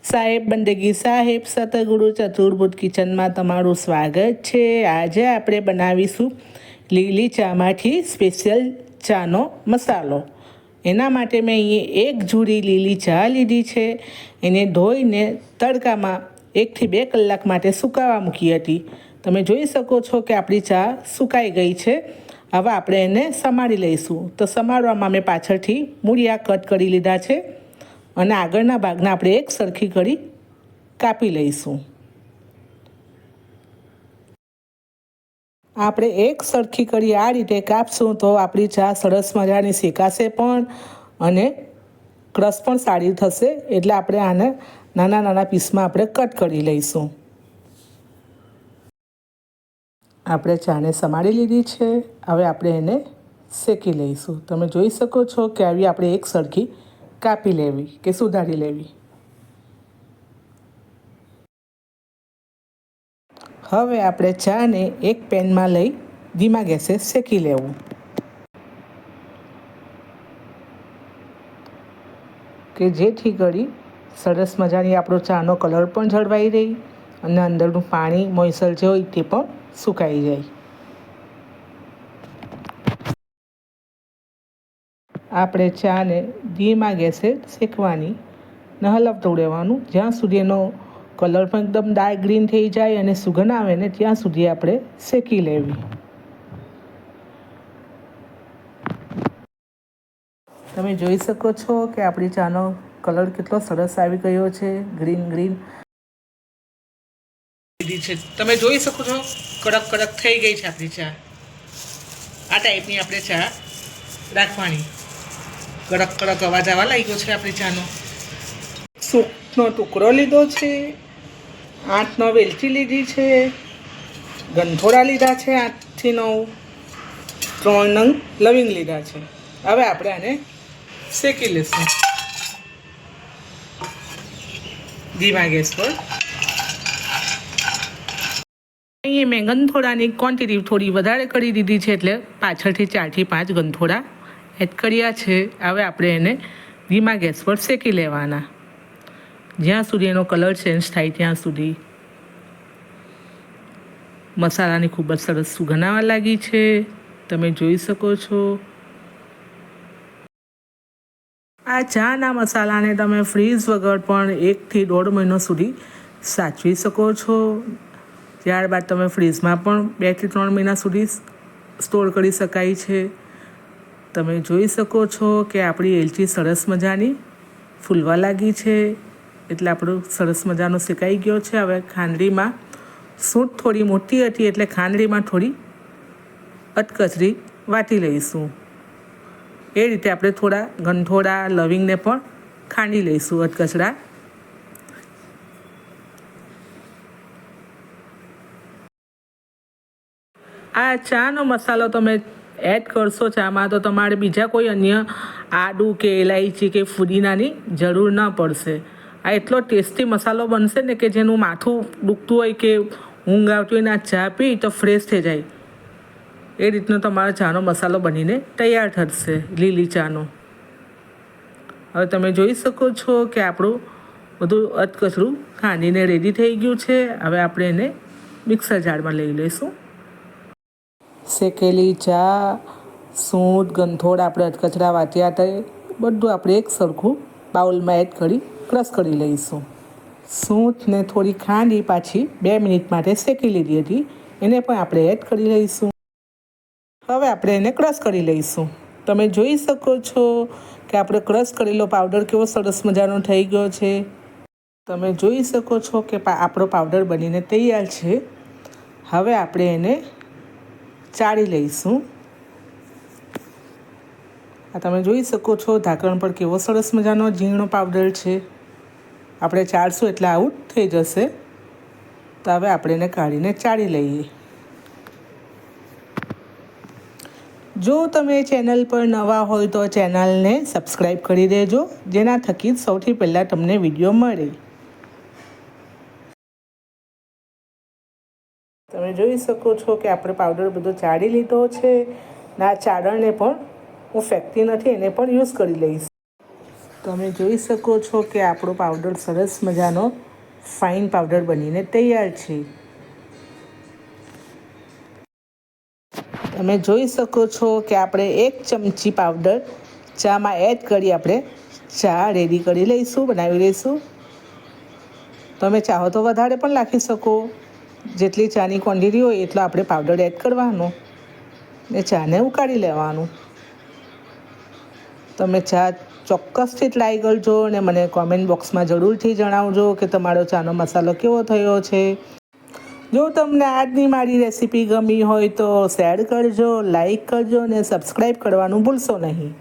સાહેબ બંદગી સાહેબ સતગુરુ ચતુર્ભુજ કિચનમાં તમારું સ્વાગત છે। આજે આપણે બનાવીશું લીલી ચામાંથી સ્પેશિયલ ચાનો મસાલો। એના માટે મેં અહીંયા એક જુરી લીલી ચા લીધી છે। એને ધોઈને તડકામાં 1 થી 2 કલાક માટે સુકાવા મૂકી હતી। તમે જોઈ શકો છો કે આપણી ચા સુકાઈ ગઈ છે। હવે આપણે એને સમારી લઈશું। તો સમારવામાં મેં પાછળથી મૂળિયા કટ કરી લીધા છે અને આગળના ભાગને આપણે એક સરખી કરી કાપી લઈશું। આપણે એક સરખી કરી આ રીતે કાપશું તો આપણી ચા સરસ મજાની શેકાશે પણ અને ક્રશ પણ સારી થશે। એટલે આપણે આને નાના નાના પીસમાં આપણે કટ કરી લઈશું। આપણે ચાને સમારી લીધી છે। હવે આપણે એને શેકી લઈશું। તમે જોઈ શકો છો કે આવી આપણે એક સરખી કાપી લેવી કે સુધારી લેવી। હવે આપણે ચાને એક પેનમાં લઈ ધીમા ગેસે શેકી લેવું। કે જેથી કરી સરસ મજાની આપણો ચાનો કલર પણ જળવાઈ રહી અને અંદરનું પાણી મોઈસર જે હોય તે પણ સુકાઈ જાય। આપણે ચાને ધીમા ગેસે શેકવાની ને હલાવતું રહેવાનું જ્યાં સુધી એનો કલર પણ એકદમ ડાર્ક ગ્રીન થઈ જાય અને સુગંધ આવે ને ત્યાં સુધી આપણે શેકી લેવી। તમે જોઈ શકો છો કે આપણી ચાનો કલર કેટલો સરસ આવી ગયો છે, ગ્રીન ગ્રીન છે। તમે જોઈ શકો છો કડક કડક થઈ ગઈ છે આપણી ચા। આ ટાઈપની આપણે ચા રાખવાની। કડક કડક અવાજ આવવા લાગ્યો છે આપણી ચાનો। સૂંઠનો ટુકડો લીધો છે, 8-9 વેલચી લીધી છે, ગંઠોડા લીધા છે 8 થી 9, 3 નંગ લવિંગ લીધા છે। હવે આપણે આને શેકી લઈશું ધીમા ગેસ પર। અહીંયા મેં ગંઠોડાની ક્વોન્ટિટી થોડી વધારે કરી દીધી છે એટલે પાછળથી 4 થી 5 ગંઠોડા એડ કર્યા છે। હવે આપણે એને ધીમા ગેસ પર શેકી લેવાના જ્યાં સુધી એનો કલર ચેન્જ થાય ત્યાં સુધી। મસાલાની ખૂબ જ સરસ સુગંધ આવવા લાગી છે, તમે જોઈ શકો છો। આ ચાના મસાલાને તમે ફ્રીઝ વગર પણ 1 થી 1.5 મહિનો સુધી સાચવી શકો છો। ત્યારબાદ તમે ફ્રીઝમાં પણ 2 થી 3 મહિના સુધી સ્ટોર કરી શકાય છે। તમે જોઈ શકો છો કે આપણી એલચી સરસ મજાની ફૂલવા લાગી છે એટલે આપણો સરસ મજાનો શેકાઈ ગયો છે। હવે ખાંડણીમાં સૂંઠ થોડી મોટી હતી એટલે ખાંડણીમાં થોડી અધકચરી વાટી લઈશું। એ રીતે આપણે થોડા ગંઠોડા લવિંગને પણ ખાંડી લઈશું અધકચરા। આ ચાનો મસાલો તમે એડ કરશો ચામાં તો તમારે બીજા કોઈ અન્ય આદું કે ઇલાયચી કે ફુદીનાની જરૂર ન પડશે। આ એટલો ટેસ્ટી મસાલો બનશે ને કે જેનું માથું દુખતું હોય કે ઊંઘ આવતી હોય ને આ ચા પી તો ફ્રેશ થઈ જાય। એ રીતનો તમારો ચાનો મસાલો બનીને તૈયાર થશે લીલી ચાનો। હવે તમે જોઈ શકો છો કે આપણું બધું અધકચરું ખાંડીને રેડી થઈ ગયું છે। હવે આપણે એને મિક્સર જારમાં લઈ લઈશું। શેકેલી ચા, સૂંઠ, ગંઠોડ આપણે અધકચરા વાટ્યા હતા બધું આપણે એક સરખું બાઉલમાં એડ કરી ક્રશ કરી લઈશું। સૂંઠને થોડી ખાંડી પાછી 2 મિનિટ માટે શેકી લીધી હતી એને પણ આપણે એડ કરી લઈશું। હવે આપણે એને ક્રશ કરી લઈશું। તમે જોઈ શકો છો કે આપણે ક્રશ કરેલો પાવડર કેવો સરસ મજાનો થઈ ગયો છે। તમે જોઈ શકો છો કે આપણો પાવડર બનીને તૈયાર છે। હવે આપણે એને ચાળી લઈશું। આ તમે જોઈ શકો છો ઢાંકણ પર કેવો સરસ મજાનો ઝીણો પાવડર છે। આપણે ચાળશું એટલે આવું થઈ જશે। તો હવે આપણે એને કાઢીને ચાળી લઈએ। જો તમે ચેનલ પર નવા હોય તો ચેનલને સબસ્ક્રાઈબ કરી દેજો જેના થકી સૌથી પહેલાં તમને વિડીયો મળે। તમે જોઈ શકો છો કે આપણે પાવડર બધો ચાળી લીધો છે ને આ ચાળણને પણ હું ફેંકતી નથી એને પણ યુઝ કરી લઈશ। તમે જોઈ શકો છો કે આપણો પાવડર સરસ મજાનો ફાઇન પાવડર બનીને તૈયાર છે. તમે જોઈ શકો છો કે આપણે 1 ચમચી પાવડર ચામાં એડ કરી આપણે ચા રેડી કરી લઈશું, બનાવી લઈશું. તમે ચાહો તો વધારે પણ નાખી શકો. જેટલી ચાની ક્વોન્ટિટી હોય એટલો આપણે પાવડર એડ કરવાનો ને ચાને ઉકાળી લેવાનું. તમે ચા ચોક્કસથી ટ્રાય કરજો અને મને કોમેન્ટ બોક્સમાં જરૂરથી જણાવજો કે તમારો ચાનો મસાલો કેવો થયો છે. જો તમને આજની મારી રેસીપી ગમી હોય તો શેર કરજો, લાઈક કરજો અને સબસ્ક્રાઈબ કરવાનું ભૂલશો નહીં.